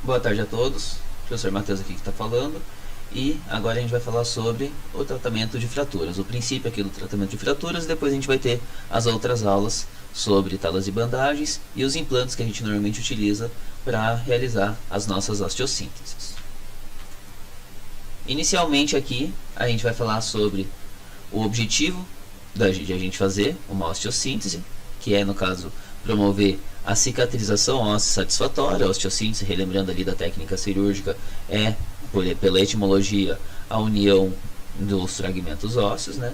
Boa tarde a todos, professor Matheus aqui que está falando. E agora a gente vai falar sobre o tratamento de fraturas, o princípio aqui do tratamento de fraturas. Depois a gente vai ter as outras aulas sobre talas e bandagens e os implantes que a gente normalmente utiliza para realizar as nossas osteossínteses. Inicialmente aqui a gente vai falar sobre o objetivo de a gente fazer uma osteossíntese, que é, no caso, promover a cicatrização óssea satisfatória. A osteossíntese, relembrando ali da técnica cirúrgica, é, pela etimologia, a união dos fragmentos ósseos, né?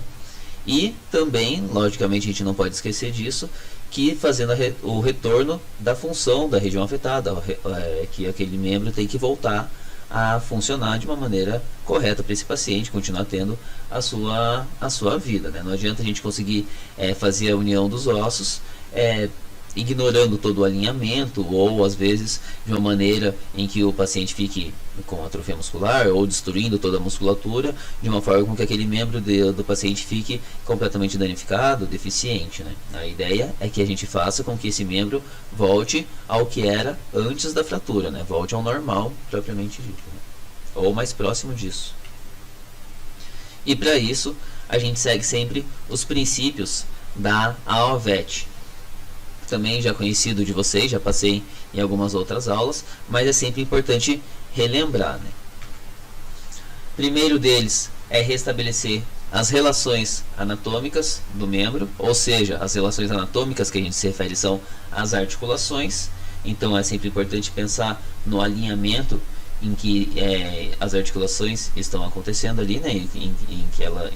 E também, logicamente, a gente não pode esquecer disso, que fazendo o retorno da função da região afetada, que aquele membro tem que voltar a funcionar de uma maneira correta para esse paciente continuar tendo a sua vida, né? Não adianta a gente conseguir fazer a união dos ossos ignorando todo o alinhamento, ou às vezes de uma maneira em que o paciente fique com atrofia muscular ou destruindo toda a musculatura, de uma forma com que aquele membro do paciente fique completamente danificado, deficiente, né? A ideia é que a gente faça com que esse membro volte ao que era antes da fratura, né? Volte ao normal propriamente dito, né? Ou mais próximo disso. E para isso a gente segue sempre os princípios da AOVET, também já conhecido de vocês, já passei em algumas outras aulas, mas é sempre importante relembrar, né? Primeiro deles é restabelecer as relações anatômicas do membro, ou seja, as relações anatômicas que a gente se refere são as articulações. Então é sempre importante pensar no alinhamento em que as articulações estão acontecendo ali, né, em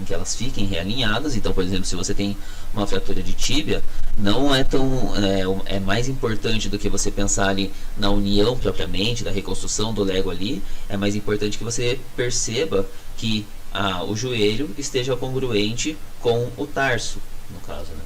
que elas fiquem realinhadas. Então, por exemplo, se você tem uma fratura de tíbia, não é tão é mais importante do que você pensar ali na união propriamente, da reconstrução do lego ali. É mais importante que você perceba que o joelho esteja congruente com o tarso, no caso, né?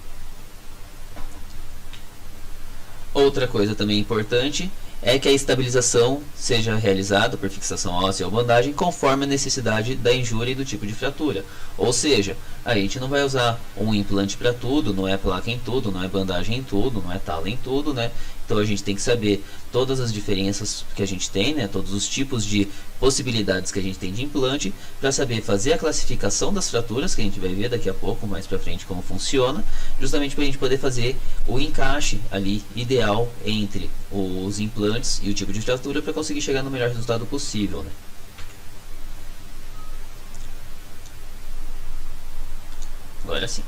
Outra coisa também importante é que a estabilização seja realizada por fixação óssea ou bandagem conforme a necessidade da injúria e do tipo de fratura. Ou seja, a gente não vai usar um implante para tudo, não é placa em tudo, não é bandagem em tudo, não é tala em tudo, né? Então a gente tem que saber todas as diferenças que a gente tem, né? Todos os tipos de possibilidades que a gente tem de implante, para saber fazer a classificação das fraturas, que a gente vai ver daqui a pouco, mais para frente, como funciona, justamente para a gente poder fazer o encaixe ali ideal entre os implantes e o tipo de fratura para conseguir chegar no melhor resultado possível, né? Agora sim.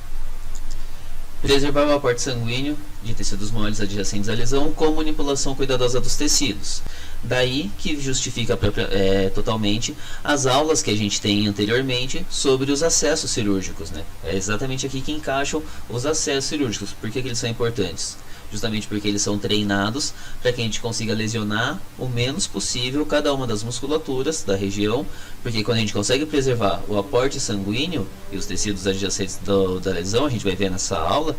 Preservar o aporte sanguíneo de tecidos moles adjacentes à lesão com manipulação cuidadosa dos tecidos. Daí que justifica totalmente as aulas que a gente tem anteriormente sobre os acessos cirúrgicos, né? É exatamente aqui que encaixam os acessos cirúrgicos. Por que eles são importantes? Justamente porque eles são treinados para que a gente consiga lesionar o menos possível cada uma das musculaturas da região, porque quando a gente consegue preservar o aporte sanguíneo e os tecidos adjacentes da lesão, a gente vai ver nessa aula,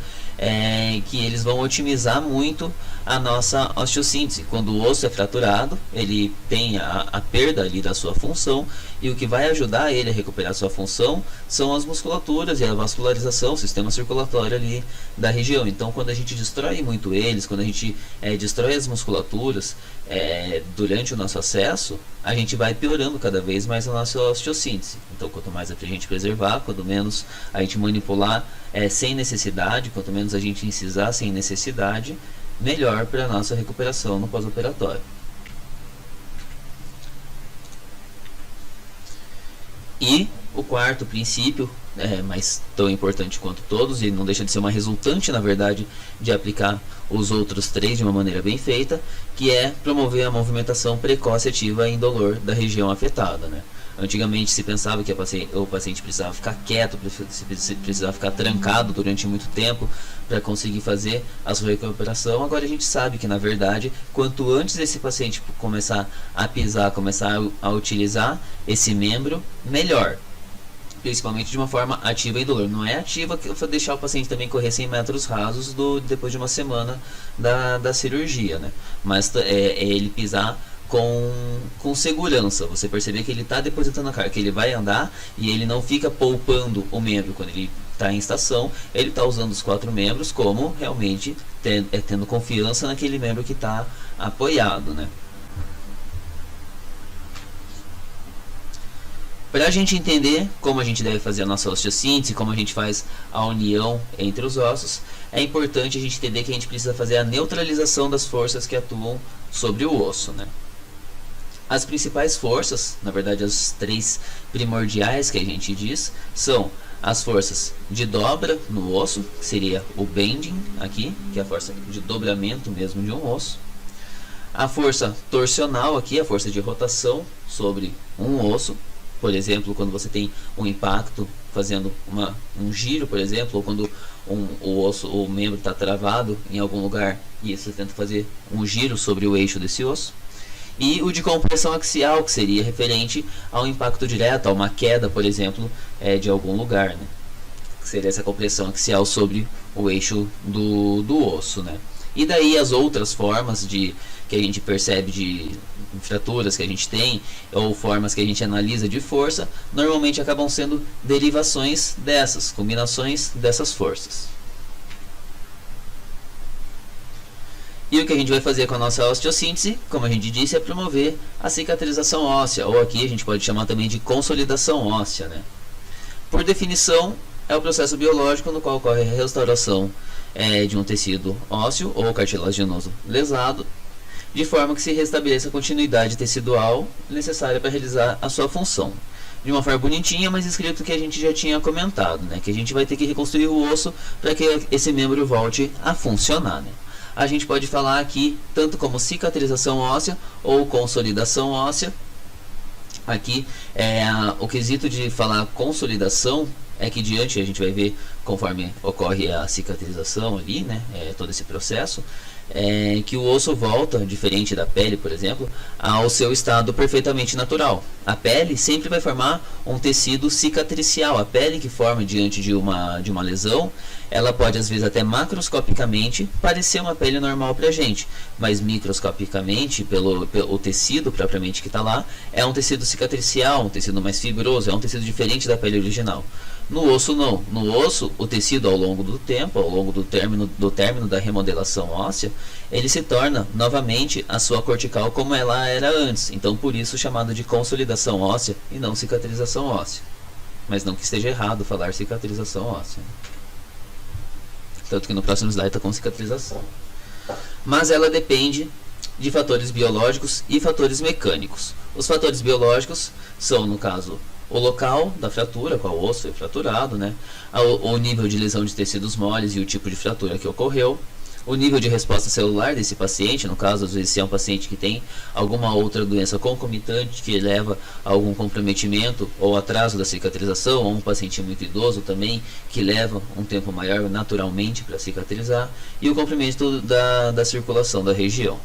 que eles vão otimizar muito a nossa osteossíntese. Quando o osso é fraturado, ele tem a perda ali da sua função, e o que vai ajudar ele a recuperar sua função são as musculaturas e a vascularização, o sistema circulatório ali da região. Então, quando a gente destrói muito eles, quando a gente destrói as musculaturas durante o nosso acesso, a gente vai piorando cada vez mais a nossa osteossíntese. Então, quanto mais a gente preservar, quanto menos a gente manipular sem necessidade, quanto menos a gente incisar sem necessidade, melhor para a nossa recuperação no pós-operatório. E o quarto princípio, mas tão importante quanto todos, e não deixa de ser uma resultante, na verdade, de aplicar os outros três de uma maneira bem feita, que é promover a movimentação precoce ativa e indolor da região afetada, né? Antigamente se pensava que o paciente precisava ficar quieto, precisava ficar trancado durante muito tempo para conseguir fazer a sua recuperação. Agora a gente sabe que, na verdade, quanto antes esse paciente começar a pisar, começar a utilizar esse membro, melhor. Principalmente de uma forma ativa e indolor. Não é ativa que eu vou deixar o paciente também correr 100 metros rasos depois de uma semana da cirurgia, né? Mas é ele pisar com segurança, você perceber que ele está depositando a carga, que ele vai andar e ele não fica poupando o membro quando ele está em estação, ele está usando os 4 membros como realmente tendo confiança naquele membro que está apoiado, né? Para a gente entender como a gente deve fazer a nossa osteossíntese, como a gente faz a união entre os ossos, é importante a gente entender que a gente precisa fazer a neutralização das forças que atuam sobre o osso, né? As principais forças, na verdade as 3 primordiais que a gente diz, são as forças de dobra no osso, que seria o bending aqui, que é a força de dobramento mesmo de um osso. A força torsional aqui, a força de rotação sobre um osso. Por exemplo, quando você tem um impacto fazendo um giro, por exemplo, ou quando o membro está travado em algum lugar e você tenta fazer um giro sobre o eixo desse osso. E o de compressão axial, que seria referente ao impacto direto, a uma queda, por exemplo, de algum lugar, né? Que seria essa compressão axial sobre o eixo do osso, né? E daí as outras formas que a gente percebe de fraturas que a gente tem, ou formas que a gente analisa de força, normalmente acabam sendo derivações dessas, combinações dessas forças. E o que a gente vai fazer com a nossa osteossíntese, como a gente disse, é promover a cicatrização óssea, ou aqui a gente pode chamar também de consolidação óssea, né? Por definição, é o processo biológico no qual ocorre a restauração de um tecido ósseo ou cartilaginoso lesado, de forma que se restabeleça a continuidade tecidual necessária para realizar a sua função. De uma forma bonitinha, mas escrito que a gente já tinha comentado, né? Que a gente vai ter que reconstruir o osso para que esse membro volte a funcionar, né? A gente pode falar aqui tanto como cicatrização óssea ou consolidação óssea. Aqui, o quesito de falar consolidação é que diante a gente vai ver conforme ocorre a cicatrização ali, né, todo esse processo, que o osso volta, diferente da pele, por exemplo, ao seu estado perfeitamente natural. A pele sempre vai formar um tecido cicatricial. A pele que forma diante de uma lesão, ela pode às vezes até macroscopicamente parecer uma pele normal para a gente, mas microscopicamente, pelo tecido propriamente que está lá, é um tecido cicatricial, um tecido mais fibroso, é um tecido diferente da pele original. No osso não. No osso, o tecido ao longo do tempo, ao longo do término da remodelação óssea, ele se torna novamente a sua cortical como ela era antes. Então por isso chamado de consolidação óssea e não cicatrização óssea. Mas não que esteja errado falar cicatrização óssea. Tanto que no próximo slide está com cicatrização. Mas ela depende de fatores biológicos e fatores mecânicos. Os fatores biológicos são, no caso, o local da fratura, qual osso foi fraturado, né? O nível de lesão de tecidos moles e o tipo de fratura que ocorreu, o nível de resposta celular desse paciente, no caso, às vezes se é um paciente que tem alguma outra doença concomitante que leva a algum comprometimento ou atraso da cicatrização, ou um paciente muito idoso também, que leva um tempo maior naturalmente para cicatrizar, e o comprimento da circulação da região.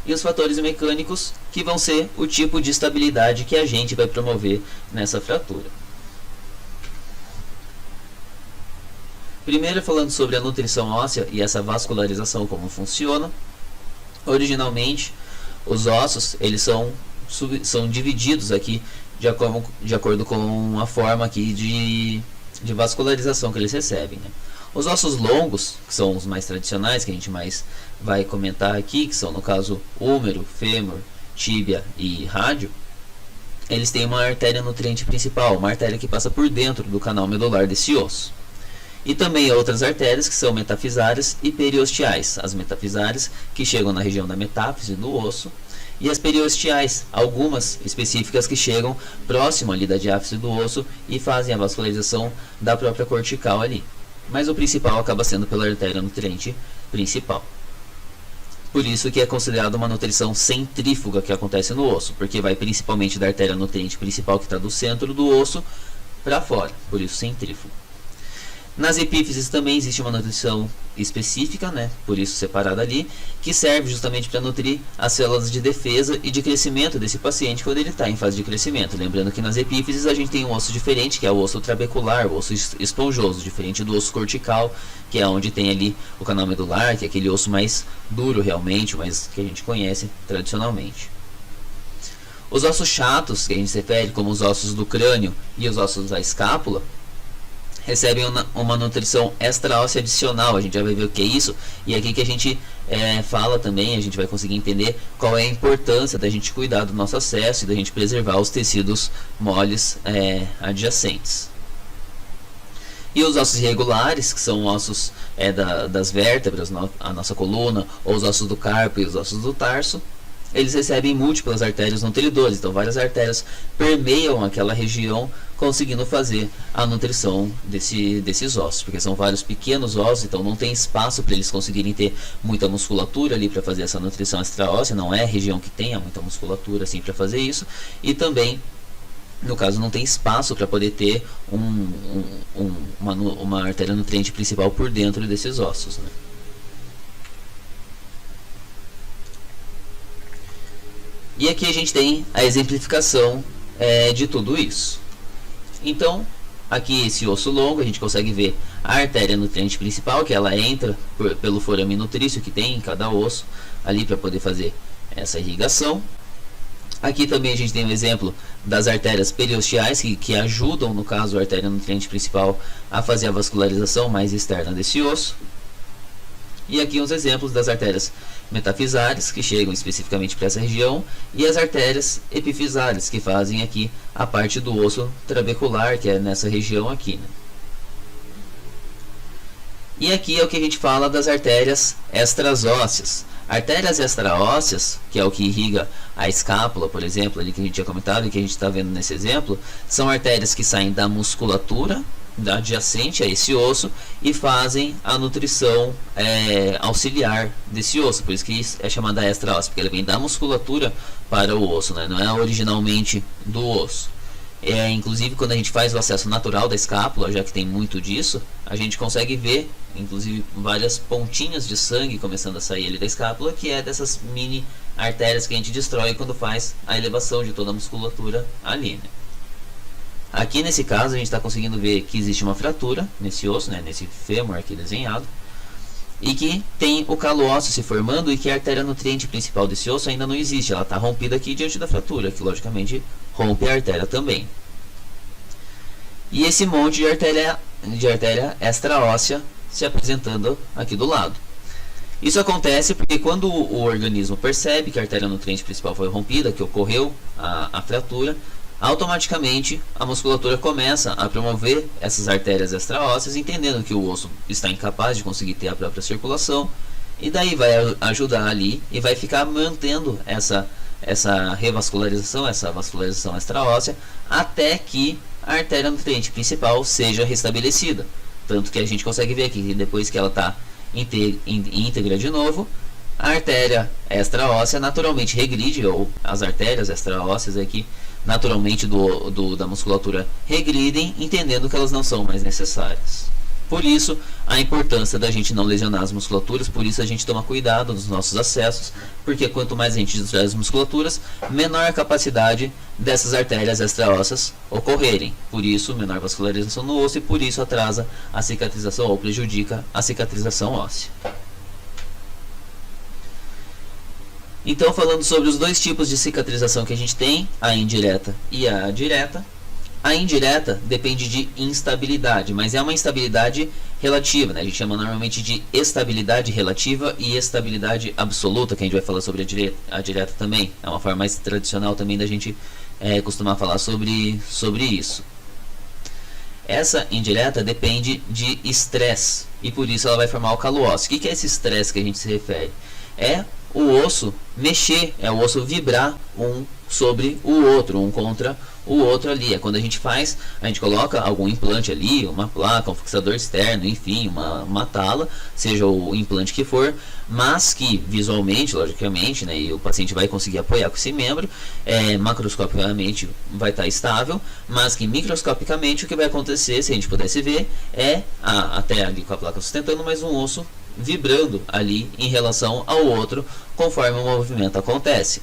E os fatores mecânicos, que vão ser o tipo de estabilidade que a gente vai promover nessa fratura. Primeiro, falando sobre a nutrição óssea e essa vascularização, como funciona. Originalmente, os ossos eles são divididos aqui de acordo com a forma aqui de vascularização que eles recebem, né? Os ossos longos, que são os mais tradicionais, que a gente mais vai comentar aqui, que são, no caso, húmero, fêmur, tíbia e rádio, eles têm uma artéria nutriente principal, uma artéria que passa por dentro do canal medular desse osso. E também outras artérias que são metafisárias e periosteais. As metafisárias que chegam na região da metáfise do osso, e as periosteais, algumas específicas que chegam próximo ali da diáfise do osso e fazem a vascularização da própria cortical ali. Mas o principal acaba sendo pela artéria nutriente principal. Por isso que é considerado uma nutrição centrífuga que acontece no osso, porque vai principalmente da artéria nutriente principal que está do centro do osso para fora, por isso centrífugo. Nas epífises também existe uma nutrição específica, né, por isso separada ali, que serve justamente para nutrir as células de defesa e de crescimento desse paciente quando ele está em fase de crescimento. Lembrando que nas epífises a gente tem um osso diferente, que é o osso trabecular, o osso esponjoso, diferente do osso cortical, que é onde tem ali o canal medular, que é aquele osso mais duro realmente, mas que a gente conhece tradicionalmente. Os ossos chatos, que a gente se refere como os ossos do crânio e os ossos da escápula, recebem uma nutrição extra-óssea adicional. A gente já vai ver o que é isso, e aqui que a gente fala também, a gente vai conseguir entender qual é a importância da gente cuidar do nosso acesso e da gente preservar os tecidos moles adjacentes. E os ossos irregulares, que são ossos das vértebras, a nossa coluna, ou os ossos do carpo e os ossos do tarso, eles recebem múltiplas artérias nutridoras. Então várias artérias permeiam aquela região, conseguindo fazer a nutrição desses ossos, porque são vários pequenos ossos, então não tem espaço para eles conseguirem ter muita musculatura ali para fazer essa nutrição extra-óssea. Não é a região que tenha muita musculatura assim para fazer isso, e também, no caso, não tem espaço para poder ter uma artéria nutriente principal por dentro desses ossos, né? E aqui a gente tem a exemplificação de tudo isso. Então, aqui esse osso longo, a gente consegue ver a artéria nutriente principal, que ela entra pelo forame nutrício que tem em cada osso, ali para poder fazer essa irrigação. Aqui também a gente tem um exemplo das artérias periosteais, que ajudam, no caso, a artéria nutriente principal a fazer a vascularização mais externa desse osso. E aqui uns exemplos das artérias metafisárias, que chegam especificamente para essa região, e as artérias epifisárias, que fazem aqui a parte do osso trabecular, que é nessa região aqui, né? E aqui é o que a gente fala das artérias extraósseas. Artérias extraósseas, que é o que irriga a escápula, por exemplo, ali que a gente tinha comentado e que a gente está vendo nesse exemplo, são artérias que saem da musculatura adjacente a esse osso e fazem a nutrição auxiliar desse osso. Por isso que é chamada extra-óssea, porque ele vem da musculatura para o osso, né? Não é originalmente do osso. Inclusive, quando a gente faz o acesso natural da escápula, já que tem muito disso, a gente consegue ver, inclusive, várias pontinhas de sangue começando a sair ali da escápula, que é dessas mini artérias que a gente destrói quando faz a elevação de toda a musculatura ali, né? Aqui nesse caso a gente está conseguindo ver que existe uma fratura nesse osso, né, nesse fêmur aqui desenhado, e que tem o calo ósseo se formando, e que a artéria nutriente principal desse osso ainda não existe. Ela está rompida aqui diante da fratura, que logicamente rompe a artéria também. E esse monte de artéria extra-óssea se apresentando aqui do lado. Isso acontece porque quando o organismo percebe que a artéria nutriente principal foi rompida, que ocorreu a fratura, automaticamente a musculatura começa a promover essas artérias extraósseas, entendendo que o osso está incapaz de conseguir ter a própria circulação, e daí vai ajudar ali e vai ficar mantendo essa revascularização, essa vascularização extraóssea, até que a artéria nutriente principal seja restabelecida. Tanto que a gente consegue ver aqui que depois que ela está íntegra de novo, a artéria extraóssea naturalmente regride, ou as artérias extraósseas aqui naturalmente da musculatura regridem, entendendo que elas não são mais necessárias. Por isso, a importância da gente não lesionar as musculaturas, por isso a gente toma cuidado nos nossos acessos, porque quanto mais a gente destrói as musculaturas, menor a capacidade dessas artérias extraósseas ocorrerem. Por isso, menor vascularização no osso, e por isso atrasa a cicatrização ou prejudica a cicatrização óssea. Então, falando sobre os dois tipos de cicatrização que a gente tem, a indireta e a direta. A indireta depende de instabilidade, mas é uma instabilidade relativa, né? A gente chama normalmente de estabilidade relativa e estabilidade absoluta, que a gente vai falar sobre a direta também. É uma forma mais tradicional também da gente costumar falar sobre isso. Essa indireta depende de estresse, e por isso ela vai formar o calo ósseo. O que é esse estresse que a gente se refere? É o osso mexer, é o osso vibrar um sobre o outro, um contra o outro ali. É quando a gente coloca algum implante ali, uma placa, um fixador externo, enfim, uma tala, seja o implante que for, mas que visualmente, logicamente, né, e o paciente vai conseguir apoiar com esse membro, macroscopicamente vai estar estável, mas que microscopicamente o que vai acontecer, se a gente pudesse ver, até ali com a placa sustentando, mas um osso vibrando ali em relação ao outro, conforme o movimento acontece.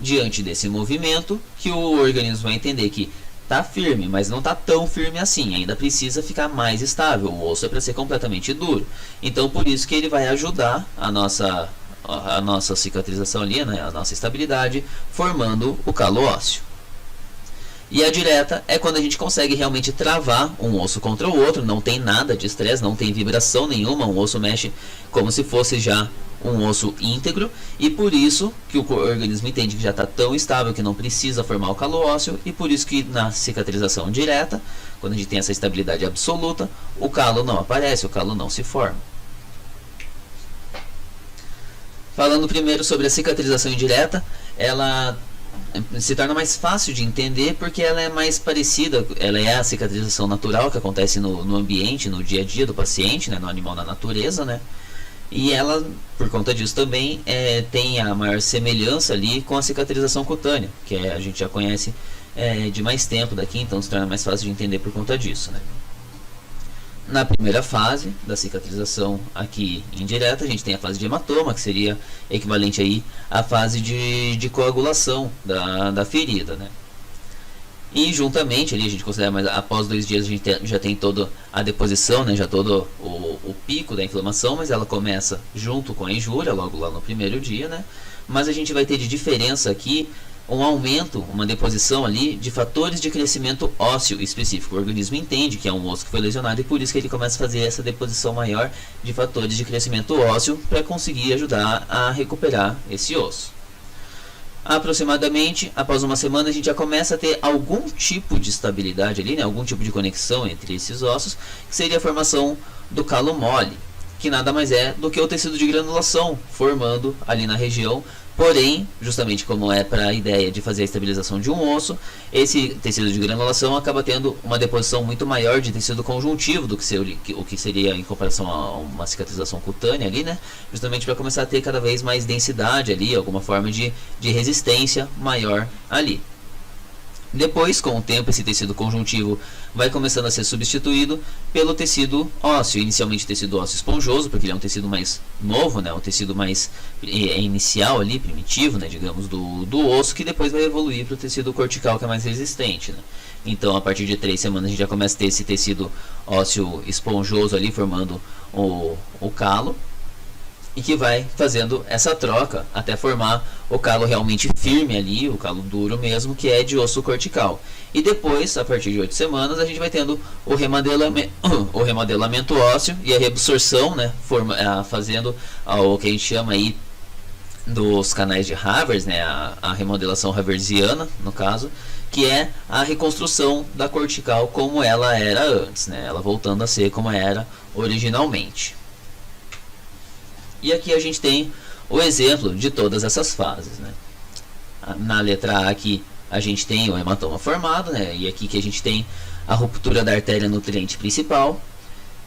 Diante desse movimento, que o organismo vai entender que está firme, mas não está tão firme assim, ainda precisa ficar mais estável. O osso é para ser completamente duro. Então, por isso que ele vai ajudar a nossa cicatrização ali, né, a nossa estabilidade, formando o calo ósseo. E a direta é quando a gente consegue realmente travar um osso contra o outro, não tem nada de estresse, não tem vibração nenhuma, um osso mexe como se fosse já um osso íntegro, e por isso que o organismo entende que já está tão estável que não precisa formar o calo ósseo, e por isso que na cicatrização direta, quando a gente tem essa estabilidade absoluta, o calo não aparece, o calo não se forma. Falando primeiro sobre a cicatrização indireta, ela se torna mais fácil de entender porque ela é mais parecida, ela é a cicatrização natural que acontece no ambiente, no dia a dia do paciente, né, no animal, na natureza, né? E ela, por conta disso também, tem a maior semelhança ali com a cicatrização cutânea, que a gente já conhece de mais tempo daqui, então se torna mais fácil de entender por conta disso, né? Na primeira fase da cicatrização aqui indireta, a gente tem a fase de hematoma, que seria equivalente aí à fase de coagulação da ferida, né? E juntamente ali a gente considera, mas após 2 dias a gente já tem toda a deposição, né, já todo o pico da inflamação, mas ela começa junto com a injúria, logo lá no primeiro dia, né? Mas a gente vai ter de diferença aqui um aumento, uma deposição ali de fatores de crescimento ósseo específico. O organismo entende que é um osso que foi lesionado e por isso que ele começa a fazer essa deposição maior de fatores de crescimento ósseo para conseguir ajudar a recuperar esse osso. Aproximadamente, após uma semana, a gente já começa a ter algum tipo de estabilidade ali, né? Algum tipo de conexão entre esses ossos, que seria a formação do calo mole, que nada mais é do que o tecido de granulação formando ali na região. Porém, justamente como é para a ideia de fazer a estabilização de um osso, esse tecido de granulação acaba tendo uma deposição muito maior de tecido conjuntivo do que o que seria em comparação a uma cicatrização cutânea ali, né? Justamente para começar a ter cada vez mais densidade ali, alguma forma de resistência maior ali. Depois, com o tempo, esse tecido conjuntivo vai começando a ser substituído pelo tecido ósseo, inicialmente tecido ósseo esponjoso, porque ele é um tecido mais novo, né, um tecido mais inicial ali, primitivo, né, digamos, do osso, que depois vai evoluir para o tecido cortical, que é mais resistente, né. Então, a partir de 3 semanas, a gente já começa a ter esse tecido ósseo esponjoso ali, formando o calo, e que vai fazendo essa troca até formar o calo realmente firme ali, o calo duro mesmo, que é de osso cortical. E depois, a partir de 8 semanas, a gente vai tendo o remodelamento ósseo e a reabsorção, né, fazendo o que a gente chama aí dos canais de Havers, né, a remodelação haversiana, no caso, que é a reconstrução da cortical como ela era antes, né, ela voltando a ser como era originalmente. E aqui a gente tem o exemplo de todas essas fases, né? Na letra A aqui a gente tem o hematoma formado, né? E aqui que a gente tem a ruptura da artéria nutriente principal.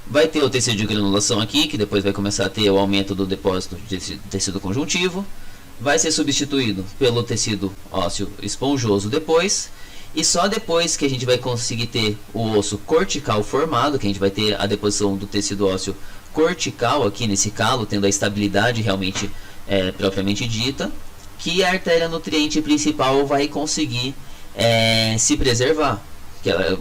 Vai ter o tecido de granulação aqui, que depois vai começar a ter o aumento do depósito de tecido conjuntivo. Vai ser substituído pelo tecido ósseo esponjoso depois. E só depois que a gente vai conseguir ter o osso cortical formado, que a gente vai ter a deposição do tecido ósseo cortical aqui nesse calo, tendo a estabilidade realmente propriamente dita, que a artéria nutriente principal vai conseguir se preservar, que ela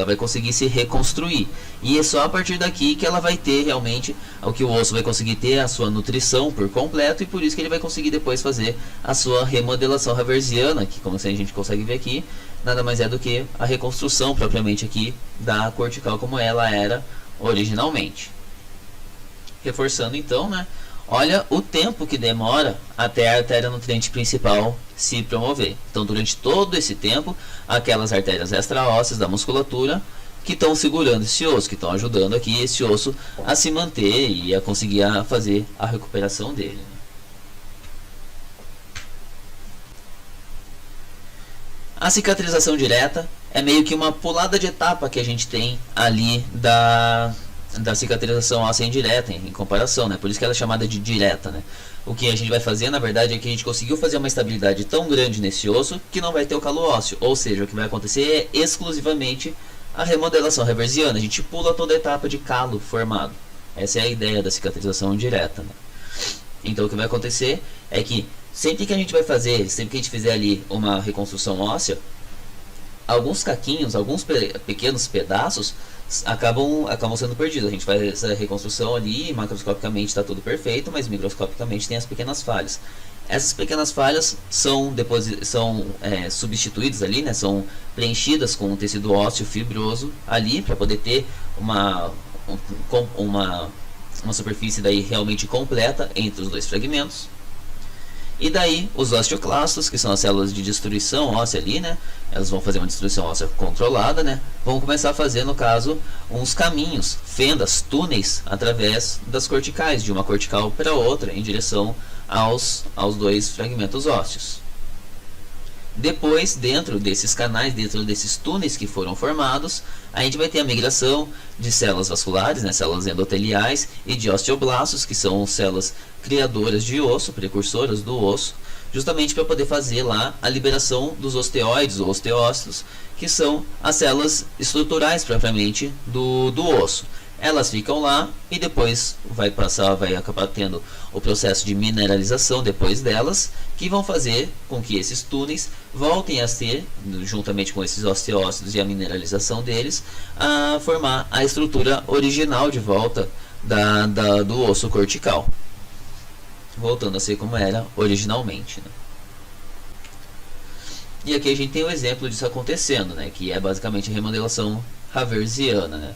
vai conseguir se reconstruir. E é só a partir daqui que ela vai ter realmente o que o osso vai conseguir ter a sua nutrição por completo, e por isso que ele vai conseguir depois fazer a sua remodelação haversiana, que como a gente consegue ver aqui, nada mais é do que a reconstrução propriamente aqui da cortical como ela era originalmente. Reforçando então, né? Olha o tempo que demora até a artéria nutriente principal se promover. Então, durante todo esse tempo, aquelas artérias extraósseas da musculatura que estão segurando esse osso, que estão ajudando aqui esse osso a se manter e a conseguir fazer a recuperação dele. A cicatrização direta é meio que uma pulada de etapa que a gente tem ali da cicatrização óssea indireta em comparação, né? Por isso que ela é chamada de direta, né? O que a gente vai fazer, na verdade, é que a gente conseguiu fazer uma estabilidade tão grande nesse osso que não vai ter o calo ósseo, ou seja, o que vai acontecer é exclusivamente a remodelação haversiana. A gente pula toda a etapa de calo formado. Essa é a ideia da cicatrização indireta, né? Então o que vai acontecer é que sempre que a gente fizer ali uma reconstrução óssea, alguns caquinhos, alguns pequenos pedaços acabam sendo perdidos. A gente faz essa reconstrução ali, macroscopicamente está tudo perfeito, mas microscopicamente tem as pequenas falhas. Essas pequenas falhas são substituídas ali, né? São preenchidas com um tecido ósseo fibroso ali para poder ter uma superfície daí realmente completa entre os dois fragmentos. E daí os osteoclastos, que são as células de destruição óssea ali, né? Elas vão fazer uma destruição óssea controlada, né? Vão começar a fazer, no caso, uns caminhos, fendas, túneis, através das corticais, de uma cortical para outra, em direção aos dois fragmentos ósseos. Depois, dentro desses canais, dentro desses túneis que foram formados, a gente vai ter a migração de células vasculares, né, células endoteliais, e de osteoblastos, que são células criadoras de osso, precursoras do osso, justamente para poder fazer lá a liberação dos osteoides ou osteócitos, que são as células estruturais propriamente do osso. Elas ficam lá e depois vai acabar tendo o processo de mineralização depois delas, que vão fazer com que esses túneis voltem a ser, juntamente com esses osteócitos e a mineralização deles, a formar a estrutura original de volta do osso cortical, voltando a ser como era originalmente, né? E aqui a gente tem o exemplo disso acontecendo, né? Que é basicamente a remodelação haversiana, né?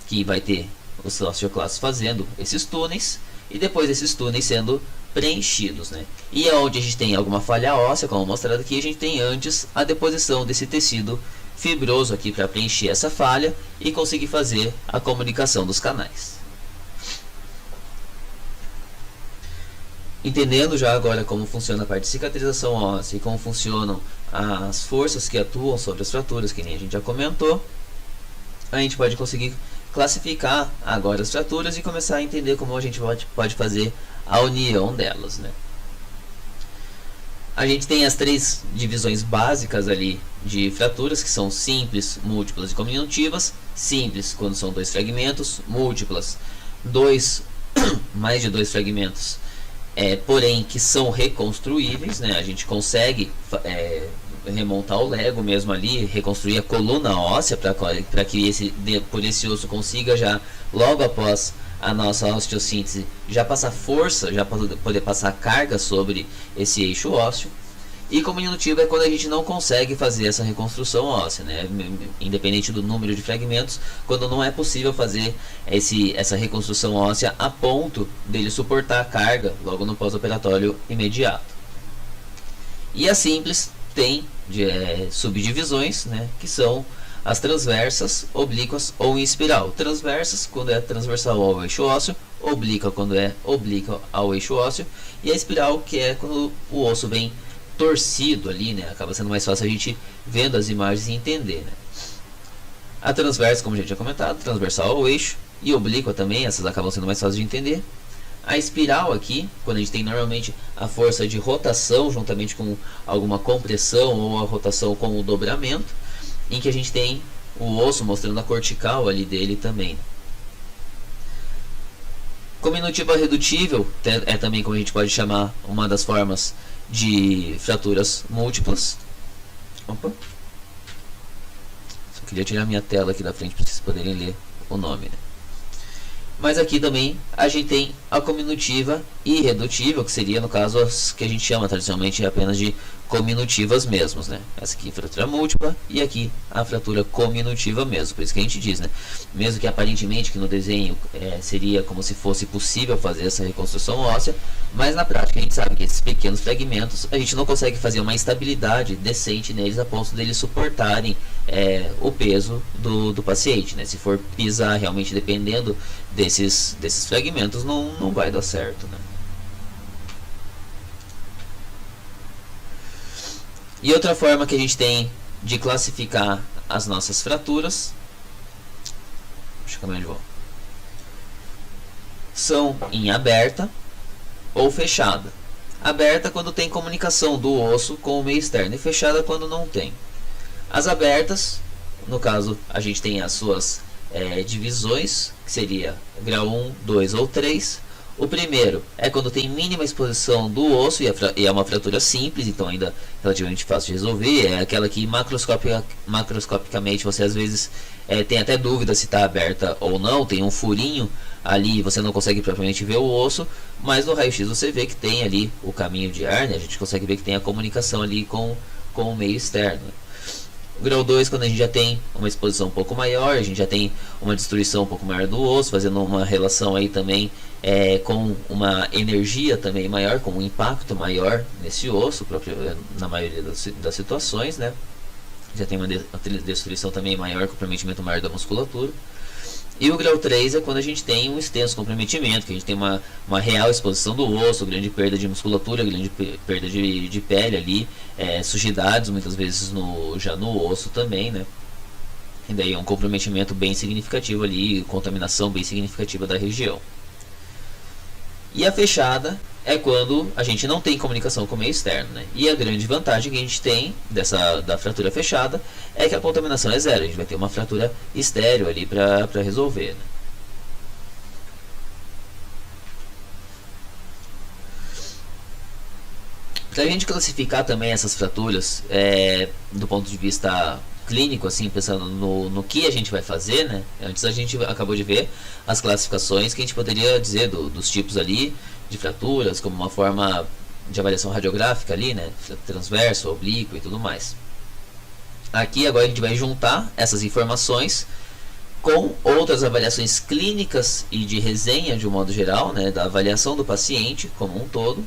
Que vai ter os osteoclastos fazendo esses túneis e depois esses túneis sendo preenchidos, né? E onde a gente tem alguma falha óssea, como mostrado aqui, a gente tem antes a deposição desse tecido fibroso aqui para preencher essa falha e conseguir fazer a comunicação dos canais. Entendendo já agora como funciona a parte de cicatrização óssea e como funcionam as forças que atuam sobre as fraturas, que nem a gente já comentou, a gente pode conseguir classificar agora as fraturas e começar a entender como a gente pode fazer a união delas, né? A gente tem as três divisões básicas ali de fraturas, que são simples, múltiplas e cominutivas. Simples quando são dois fragmentos, múltiplas mais de dois fragmentos, porém que são reconstruíveis, né? A gente consegue remontar o Lego mesmo ali, reconstruir a coluna óssea para que por esse osso consiga já, logo após a nossa osteossíntese, já passar força, já poder passar carga sobre esse eixo ósseo. E cominutivo é quando a gente não consegue fazer essa reconstrução óssea, né? Independente do número de fragmentos, quando não é possível fazer essa reconstrução óssea a ponto dele suportar a carga logo no pós-operatório imediato. E a simples tem subdivisões, né, que são as transversas, oblíquas ou em espiral. Transversas quando é transversal ao eixo ósseo, oblíqua quando é oblíqua ao eixo ósseo, e a espiral, que é quando o osso vem torcido ali, né, acaba sendo mais fácil a gente vendo as imagens e entender, né. A transversa, como a gente tinha comentado, transversal ao eixo, e oblíqua também, essas acabam sendo mais fáceis de entender. A espiral aqui, quando a gente tem normalmente a força de rotação juntamente com alguma compressão ou a rotação com o dobramento, em que a gente tem o osso mostrando a cortical ali dele também. Cominutiva redutível é também como a gente pode chamar uma das formas de fraturas múltiplas. Opa. Só queria tirar minha tela aqui da frente para vocês poderem ler o nome, né? Mas aqui também a gente tem a cominutiva irredutível, que seria no caso as que a gente chama tradicionalmente apenas de cominutivas mesmos, né? Essa aqui fratura múltipla e aqui a fratura cominutiva mesmo. Por isso que a gente diz, né? Mesmo que aparentemente que no desenho seria como se fosse possível fazer essa reconstrução óssea, mas na prática a gente sabe que esses pequenos fragmentos a gente não consegue fazer uma estabilidade decente neles a ponto deles suportarem o peso do paciente, né? Se for pisar realmente dependendo desses fragmentos, não vai dar certo, né? E outra forma que a gente tem de classificar as nossas fraturas, deixa eu caminhar de volta, são em aberta ou fechada. Aberta quando tem comunicação do osso com o meio externo e fechada quando não tem. As abertas, no caso, a gente tem as suas divisões, que seria grau 1, 2 ou 3. O primeiro é quando tem mínima exposição do osso e é uma fratura simples, então ainda relativamente fácil de resolver. É aquela que macroscopicamente você às vezes tem até dúvida se está aberta ou não, tem um furinho ali você não consegue propriamente ver o osso, mas no raio-x você vê que tem ali o caminho de ar, né? A gente consegue ver que tem a comunicação ali com o meio externo. O grau 2, quando a gente já tem uma exposição um pouco maior, a gente já tem uma destruição um pouco maior do osso, fazendo uma relação aí também com uma energia também maior, com um impacto maior nesse osso, na maioria das situações, né? Já tem uma destruição também maior, comprometimento maior da musculatura. E o grau 3 é quando a gente tem um extenso comprometimento, que a gente tem uma real exposição do osso, grande perda de musculatura, grande perda de pele ali, sujidades muitas vezes já no osso também, né? E daí é um comprometimento bem significativo ali, contaminação bem significativa da região. E a fechada é quando a gente não tem comunicação com o meio externo, né? E a grande vantagem que a gente tem da fratura fechada é que a contaminação é zero. A gente vai ter uma fratura estéril ali para resolver, né? Para a gente classificar também essas fraturas do ponto de vista clínico, assim, pensando no que a gente vai fazer, né? Antes a gente acabou de ver as classificações que a gente poderia dizer dos tipos ali de fraturas, como uma forma de avaliação radiográfica ali, né? Transverso, oblíquo e tudo mais. Aqui agora a gente vai juntar essas informações com outras avaliações clínicas e de resenha de um modo geral, né? Da avaliação do paciente como um todo.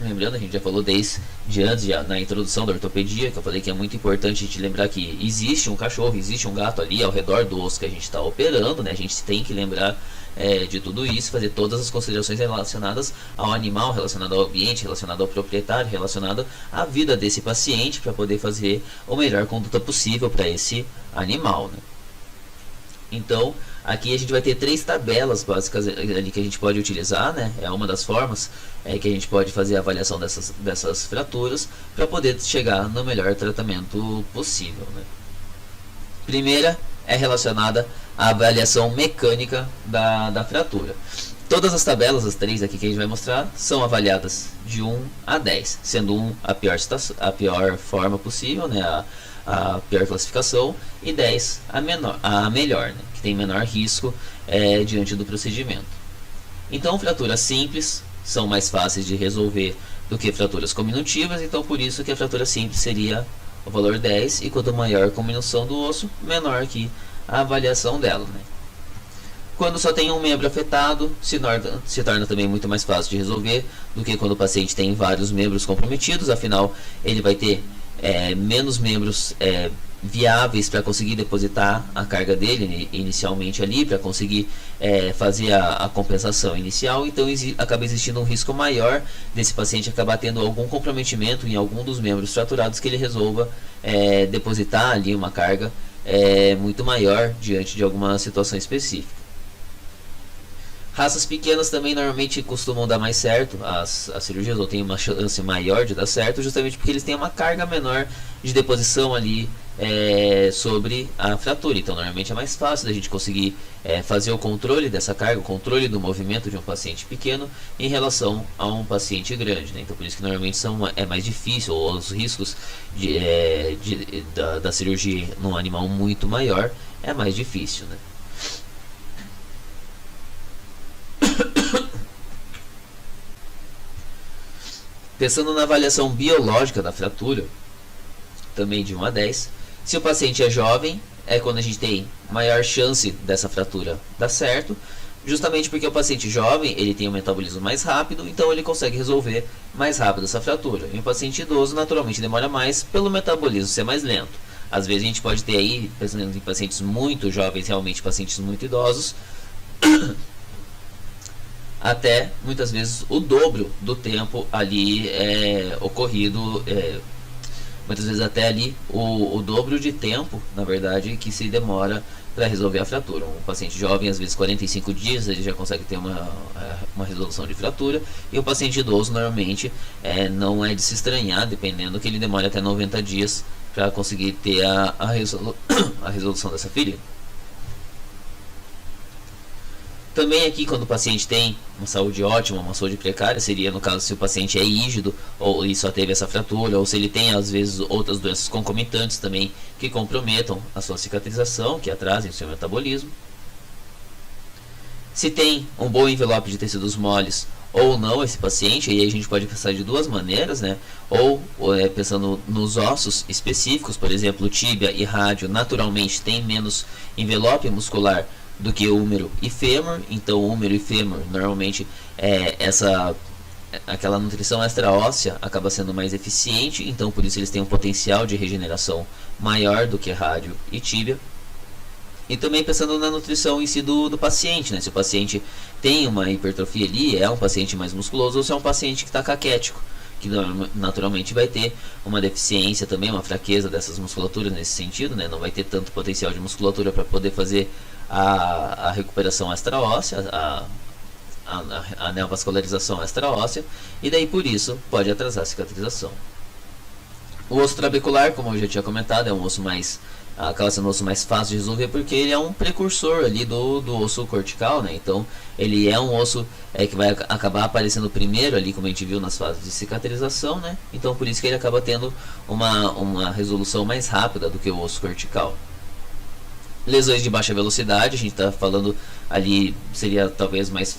Lembrando, a gente já falou desde antes, na introdução da ortopedia, que eu falei que é muito importante a gente lembrar que existe um cachorro, existe um gato ali ao redor do osso que a gente está operando, né? A gente tem que lembrar de tudo isso, fazer todas as considerações relacionadas ao animal, relacionado ao ambiente, relacionado ao proprietário, relacionado à vida desse paciente, para poder fazer a melhor conduta possível para esse animal, né? Então, aqui a gente vai ter 3 tabelas básicas ali que a gente pode utilizar, né? É uma das formas que a gente pode fazer a avaliação dessas fraturas para poder chegar no melhor tratamento possível, né? Primeira é relacionada à avaliação mecânica da fratura. Todas as tabelas, as 3 aqui que a gente vai mostrar, são avaliadas de 1 a 10, sendo 1 a pior forma possível, né? A pior classificação, e 10 a melhor, né? Que tem menor risco diante do procedimento. Então, fraturas simples são mais fáceis de resolver do que fraturas cominutivas, então por isso que a fratura simples seria o valor 10, e quanto maior a cominução do osso, menor que a avaliação dela, né? Quando só tem um membro afetado, se torna também muito mais fácil de resolver do que quando o paciente tem vários membros comprometidos, afinal ele vai ter menos membros viáveis para conseguir depositar a carga dele inicialmente ali, para conseguir fazer a compensação inicial. Então acaba existindo um risco maior desse paciente acabar tendo algum comprometimento em algum dos membros fraturados, que ele resolva depositar ali uma carga muito maior diante de alguma situação específica. Raças pequenas também normalmente costumam dar mais certo as cirurgias, ou tem uma chance maior de dar certo, justamente porque eles têm uma carga menor de deposição ali sobre a fratura. Então normalmente é mais fácil da gente conseguir fazer o controle dessa carga, o controle do movimento de um paciente pequeno em relação a um paciente grande, né? Então por isso que normalmente é mais difícil, ou os riscos da cirurgia num animal muito maior é mais difícil, né? Pensando na avaliação biológica da fratura, também de 1 a 10, se o paciente é jovem, é quando a gente tem maior chance dessa fratura dar certo, justamente porque o paciente jovem ele tem um metabolismo mais rápido, então ele consegue resolver mais rápido essa fratura. E o paciente idoso naturalmente demora mais pelo metabolismo ser mais lento. Às vezes a gente pode ter aí, pensando em pacientes muito jovens, realmente pacientes muito idosos, até muitas vezes o dobro do tempo ali ocorrido, muitas vezes até ali o dobro de tempo, na verdade, que se demora para resolver a fratura. Um paciente jovem, às vezes 45 dias, ele já consegue ter uma resolução de fratura, e o paciente idoso, normalmente, não é de se estranhar, dependendo que ele demore até 90 dias para conseguir ter a resolução dessa ferida. Também aqui, quando o paciente tem uma saúde ótima, uma saúde precária, seria no caso se o paciente é rígido ou e só teve essa fratura, ou se ele tem às vezes outras doenças concomitantes também que comprometam a sua cicatrização, que atrasem o seu metabolismo. se tem um bom envelope de tecidos moles ou não esse paciente. E aí a gente pode pensar de duas maneiras, né? Ou pensando nos ossos específicos, por exemplo, tíbia e rádio naturalmente tem menos envelope muscular do que o húmero e fêmur. Então o húmero e fêmur normalmente aquela nutrição extra-óssea acaba sendo mais eficiente, então por isso eles têm um potencial de regeneração maior do que rádio e tíbia. E também pensando na nutrição em si do paciente, né? Se o paciente tem uma hipertrofia ali, é um paciente mais musculoso, ou se é um paciente que está caquético, que naturalmente vai ter uma deficiência também, uma fraqueza dessas musculaturas nesse sentido, né? Não vai ter tanto potencial de musculatura para poder fazer a recuperação extra-óssea, a neovascularização extra-óssea, e daí por isso pode atrasar a cicatrização. O osso trabecular, como eu já tinha comentado, é um osso acaba sendo um osso mais fácil de resolver, porque ele é um precursor ali do osso cortical, né? Então ele é um osso que vai acabar aparecendo primeiro ali, como a gente viu nas fases de cicatrização, né? Então por isso que ele acaba tendo uma resolução mais rápida do que o osso cortical. Lesões de baixa velocidade, a gente está falando ali, seria talvez mais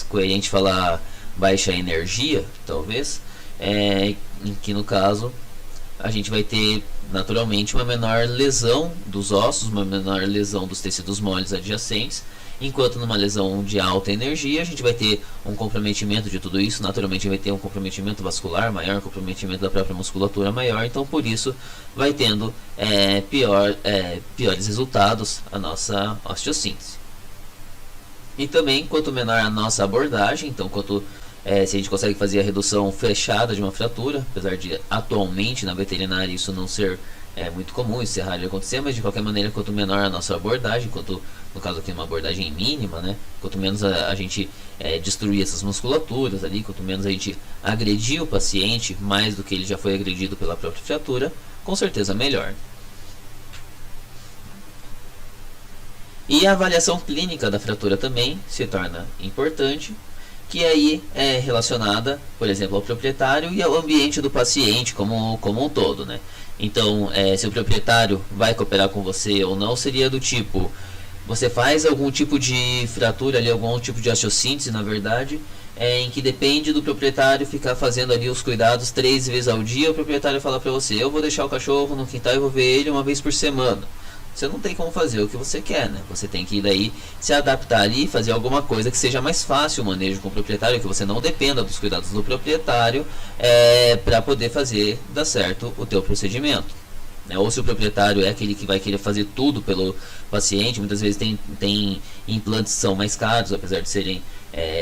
coerente falar baixa energia, talvez, em que no caso a gente vai ter naturalmente uma menor lesão dos ossos, uma menor lesão dos tecidos moles adjacentes, enquanto numa lesão de alta energia a gente vai ter um comprometimento de tudo isso, naturalmente vai ter um comprometimento vascular maior, um comprometimento da própria musculatura maior, então por isso vai tendo piores resultados a nossa osteossíntese. E também, quanto menor a nossa abordagem, então se a gente consegue fazer a redução fechada de uma fratura, apesar de atualmente na veterinária isso não ser muito comum, isso é raro de acontecer, mas de qualquer maneira, quanto menor a nossa abordagem, no caso aqui uma abordagem mínima, né, quanto menos a gente destruir essas musculaturas ali, quanto menos a gente agredir o paciente mais do que ele já foi agredido pela própria fratura, com certeza melhor. E a avaliação clínica da fratura também se torna importante, que aí é relacionada, por exemplo, ao proprietário e ao ambiente do paciente como um todo, né? Então, se o proprietário vai cooperar com você ou não, seria do tipo, você faz algum tipo de fratura ali, algum tipo de osteossíntese, na verdade, em que depende do proprietário ficar fazendo ali os cuidados 3 vezes ao dia. O proprietário fala para você, eu vou deixar o cachorro no quintal e vou ver ele uma vez por semana. Você não tem como fazer o que você quer, né? Você tem que daí se adaptar ali e fazer alguma coisa que seja mais fácil o manejo com o proprietário, que você não dependa dos cuidados do proprietário para poder dar certo o teu procedimento. Ou se o proprietário é aquele que vai querer fazer tudo pelo paciente, muitas vezes tem implantes que são mais caros, apesar de serem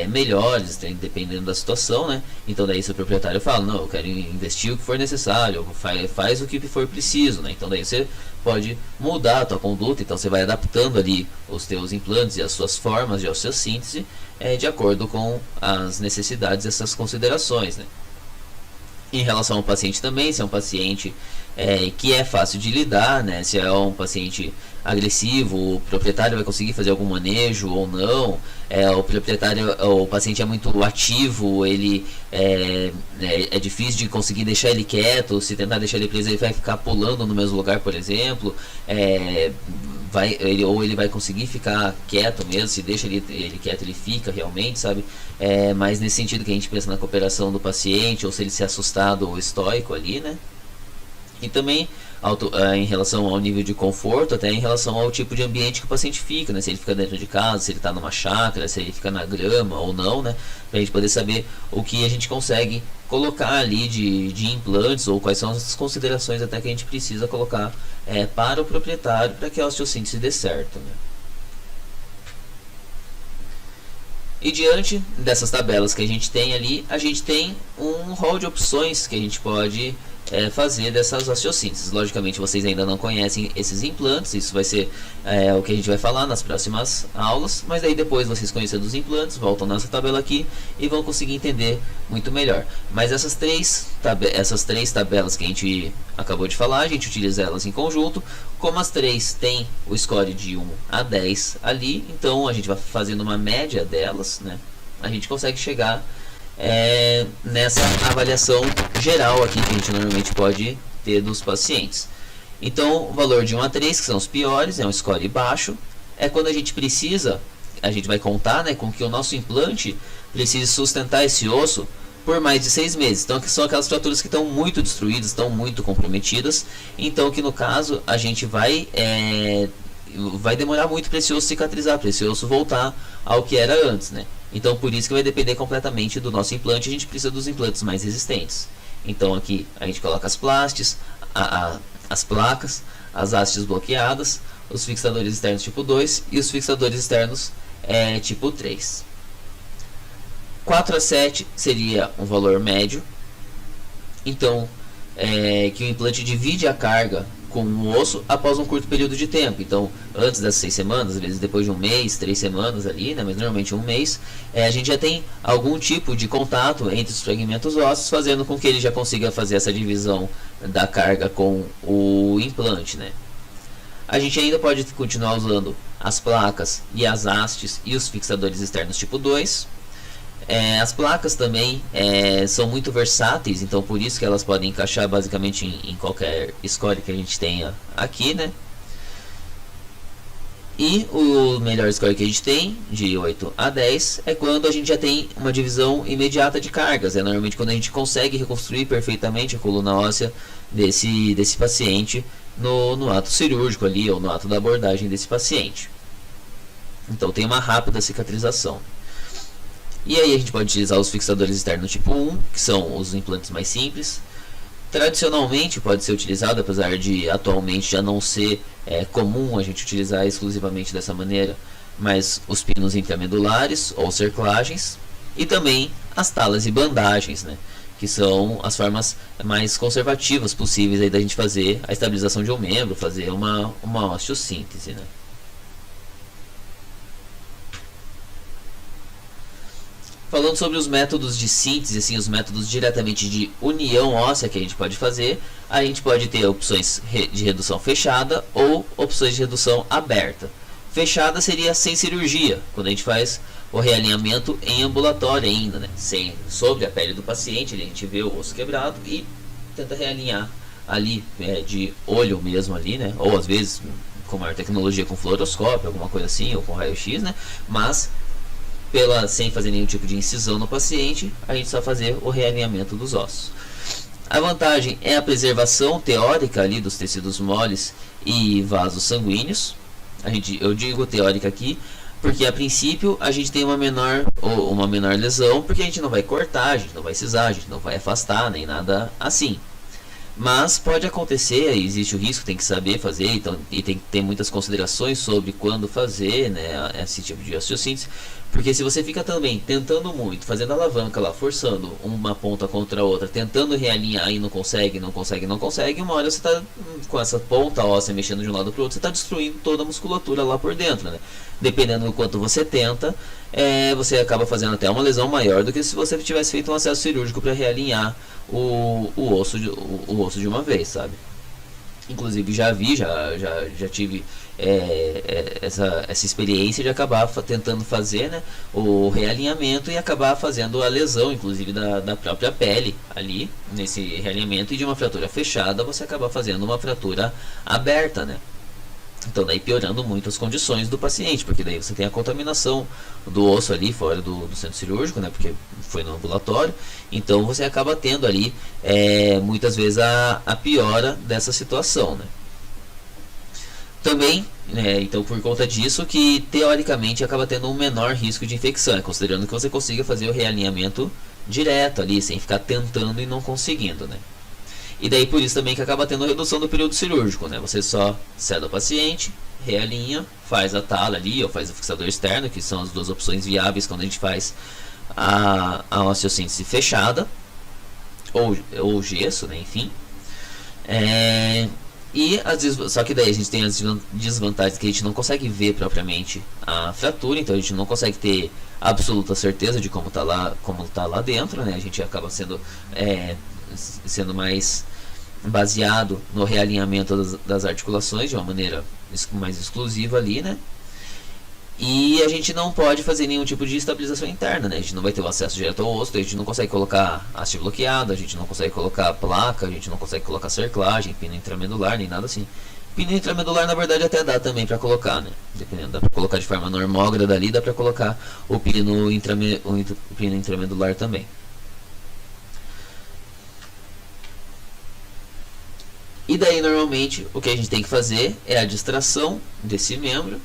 melhores, dependendo da situação, né? Então daí se o proprietário fala, não, eu quero investir o que for necessário, faz o que for preciso, né? Então daí você pode mudar a tua conduta, então você vai adaptando ali os teus implantes e as suas formas de osteossíntese de acordo com as necessidades e essas considerações, né? Em relação ao paciente também, se é um paciente que é fácil de lidar, né? Se é um paciente agressivo, o proprietário vai conseguir fazer algum manejo ou não. O paciente é muito ativo, ele é difícil de conseguir deixar ele quieto. Se tentar deixar ele preso, ele vai ficar pulando no mesmo lugar, por exemplo. Ele vai conseguir ficar quieto mesmo, se deixa ele quieto, ele fica realmente, sabe? Mas nesse sentido que a gente pensa na cooperação do paciente, ou se ele se é assustado ou estoico ali, né? E também em relação ao nível de conforto, até em relação ao tipo de ambiente que o paciente fica, né? Se ele fica dentro de casa, se ele está numa chácara, se ele fica na grama ou não, né? Para a gente poder saber o que a gente consegue colocar ali de implantes, ou quais são as considerações até que a gente precisa colocar para o proprietário para que a osteossíntese dê certo, né? E diante dessas tabelas que a gente tem ali, a gente tem um rol de opções que a gente pode fazer dessas osteossínteses. Logicamente vocês ainda não conhecem esses implantes, isso vai ser o que a gente vai falar nas próximas aulas, mas aí depois vocês conhecendo os implantes, voltam nessa tabela aqui e vão conseguir entender muito melhor. Mas essas três tabelas que a gente acabou de falar, a gente utiliza elas em conjunto. Como as três têm o score de 1 a 10 ali, então a gente vai fazendo uma média delas, né? A gente consegue chegar nessa avaliação geral aqui que a gente normalmente pode ter dos pacientes. Então o valor de 1 a 3, que são os piores, é um score baixo, é quando a gente precisa a gente vai contar, né, com que o nosso implante precise sustentar esse osso por mais de 6 meses. Então, que são aquelas fraturas que estão muito destruídas, estão muito comprometidas. Então, que no caso, a gente vai demorar muito para esse osso cicatrizar, para esse osso voltar ao que era antes, né? Então, por isso que vai depender completamente do nosso implante. A gente precisa dos implantes mais resistentes. Então, aqui a gente coloca as plásticas, as placas, as hastes bloqueadas, os fixadores externos tipo 2 e os fixadores externos tipo 3. 4 a 7 seria um valor médio. Então, que o implante divide a carga com o osso após um curto período de tempo. Então, antes das 6 semanas, às vezes depois de um mês, 3 semanas ali, né, mas normalmente um mês, a gente já tem algum tipo de contato entre os fragmentos ósseos, fazendo com que ele já consiga fazer essa divisão da carga com o implante, né. A gente ainda pode continuar usando as placas e as hastes e os fixadores externos tipo 2. As placas também são muito versáteis, então por isso que elas podem encaixar basicamente em qualquer score que a gente tenha aqui, né? E o melhor score que a gente tem, de 8 a 10, é quando a gente já tem uma divisão imediata de cargas. É normalmente quando a gente consegue reconstruir perfeitamente a coluna óssea desse paciente no ato cirúrgico ali, ou no ato da abordagem desse paciente. Então tem uma rápida cicatrização. E aí a gente pode utilizar os fixadores externos tipo 1, que são os implantes mais simples. Tradicionalmente pode ser utilizado, apesar de atualmente já não ser comum a gente utilizar exclusivamente dessa maneira, mas os pinos intramedulares ou cerclagens, e também as talas e bandagens, né, que são as formas mais conservativas possíveis aí da gente fazer a estabilização de um membro, fazer uma osteossíntese, né. Falando sobre os métodos de síntese, assim, os métodos diretamente de união óssea que a gente pode fazer, a gente pode ter opções de redução fechada ou opções de redução aberta. Fechada seria sem cirurgia, quando a gente faz o realinhamento em ambulatório ainda, né? Sobre a pele do paciente, a gente vê o osso quebrado e tenta realinhar ali de olho mesmo ali, né? Ou às vezes com maior tecnologia com fluoroscópio, alguma coisa assim, ou com raio-x, né? Mas sem fazer nenhum tipo de incisão no paciente, a gente só fazer o realinhamento dos ossos. A vantagem é a preservação teórica ali dos tecidos moles e vasos sanguíneos. Eu digo teórica aqui porque a princípio a gente tem uma menor lesão, porque a gente não vai cortar, a gente não vai cisar, a gente não vai afastar, nem nada assim. Mas pode acontecer, existe o risco, tem que saber fazer, então, e tem que ter muitas considerações sobre quando fazer, né, esse tipo de osteossíntese, porque se você fica também tentando muito, fazendo alavanca lá, forçando uma ponta contra a outra, tentando realinhar e não consegue, uma hora você está com essa ponta óssea mexendo de um lado para o outro, você está destruindo toda a musculatura lá por dentro, né? Dependendo do quanto você tenta, você acaba fazendo até uma lesão maior do que se você tivesse feito um acesso cirúrgico para realinhar o osso de uma vez, sabe? Inclusive já tive essa experiência de acabar tentando fazer, né, o realinhamento e acabar fazendo a lesão, inclusive da própria pele ali, nesse realinhamento, e de uma fratura fechada você acaba fazendo uma fratura aberta, né? Então daí piorando muito as condições do paciente, porque daí você tem a contaminação do osso ali fora do centro cirúrgico, né, porque foi no ambulatório, então você acaba tendo ali muitas vezes a piora dessa situação, né. Também, então por conta disso que teoricamente acaba tendo um menor risco de infecção, considerando que você consiga fazer o realinhamento direto ali, sem ficar tentando e não conseguindo, né. E daí por isso também que acaba tendo redução do período cirúrgico, né? Você só cede ao paciente, realinha, faz a tala ali ou faz o fixador externo, que são as duas opções viáveis quando a gente faz a osteossíntese fechada, ou gesso, né? Enfim. Só que daí a gente tem as desvantagens que a gente não consegue ver propriamente a fratura, então a gente não consegue ter absoluta certeza de como tá lá dentro, né? A gente acaba sendo mais baseado no realinhamento das articulações de uma maneira mais exclusiva ali, né? E a gente não pode fazer nenhum tipo de estabilização interna, né? A gente não vai ter o acesso direto ao osso, a gente não consegue colocar haste bloqueada, a gente não consegue colocar placa, a gente não consegue colocar cerclagem, pino intramedular, nem nada assim. Pino intramedular, na verdade, até dá também para colocar, né? Dependendo, dá para colocar de forma normógrada ali, dá para colocar o pino intramedular também. E daí, normalmente, o que a gente tem que fazer é a distração desse membro,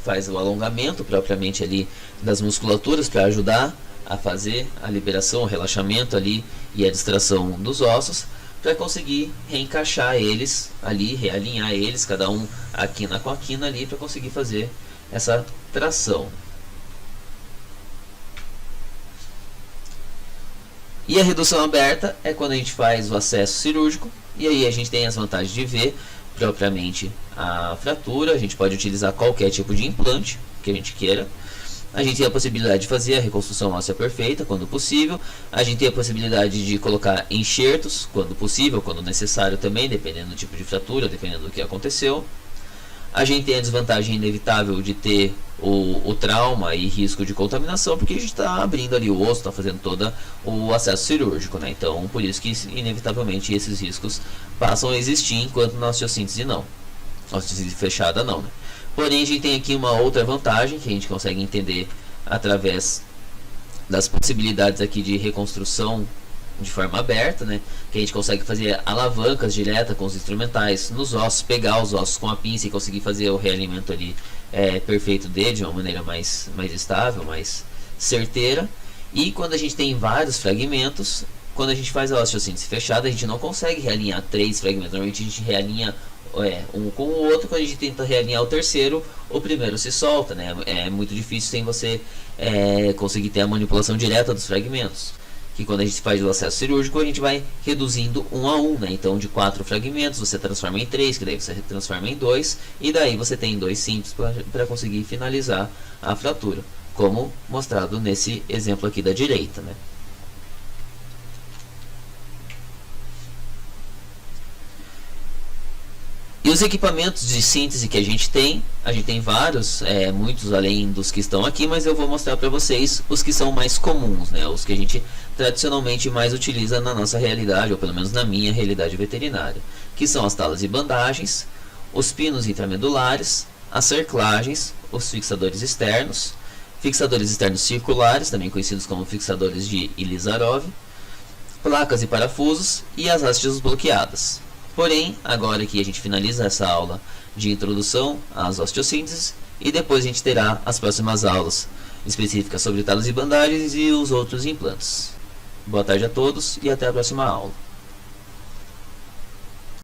faz o alongamento propriamente ali das musculaturas para ajudar a fazer a liberação, o relaxamento ali e a distração dos ossos, para conseguir reencaixar eles ali, realinhar eles, cada um a quina com a quina ali, para conseguir fazer essa tração. E a redução aberta é quando a gente faz o acesso cirúrgico, e aí a gente tem as vantagens de ver propriamente a fratura. A gente pode utilizar qualquer tipo de implante que a gente queira. A gente tem a possibilidade de fazer a reconstrução óssea perfeita quando possível. A gente tem a possibilidade de colocar enxertos quando possível, quando necessário também, dependendo do tipo de fratura, dependendo do que aconteceu. A gente tem a desvantagem inevitável de ter o trauma e risco de contaminação, porque a gente está abrindo ali o osso, está fazendo todo o acesso cirúrgico, né? Então, por isso que inevitavelmente esses riscos passam a existir, enquanto na osteossíntese não. Osteossíntese fechada não, né? Porém, a gente tem aqui uma outra vantagem que a gente consegue entender através das possibilidades aqui de reconstrução de forma aberta, né? Que a gente consegue fazer alavancas diretas com os instrumentais nos ossos, pegar os ossos com a pinça e conseguir fazer o realinhamento ali perfeito dele, de uma maneira mais estável, mais certeira. E quando a gente tem vários fragmentos, quando a gente faz a osteossíntese fechada, a gente não consegue realinhar 3 fragmentos. Normalmente a gente realinha um com o outro. Quando a gente tenta realinhar o terceiro, o primeiro se solta, né? É muito difícil sem você conseguir ter a manipulação direta dos fragmentos. Que quando a gente faz o acesso cirúrgico, a gente vai reduzindo um a um, né? Então, de 4 fragmentos, você transforma em 3, que daí você transforma em 2, e daí você tem 2 simples para conseguir finalizar a fratura, como mostrado nesse exemplo aqui da direita, né? E os equipamentos de síntese que a gente tem vários, muitos além dos que estão aqui, mas eu vou mostrar para vocês os que são mais comuns, né? Os que a gente tradicionalmente mais utiliza na nossa realidade, ou pelo menos na minha realidade veterinária, que são as talas e bandagens, os pinos intramedulares, as cerclagens, os fixadores externos circulares, também conhecidos como fixadores de Ilizarov, placas e parafusos e as hastes bloqueadas. Porém, agora aqui a gente finaliza essa aula de introdução às osteossínteses e depois a gente terá as próximas aulas específicas sobre talas e bandagens e os outros implantes. Boa tarde a todos e até a próxima aula.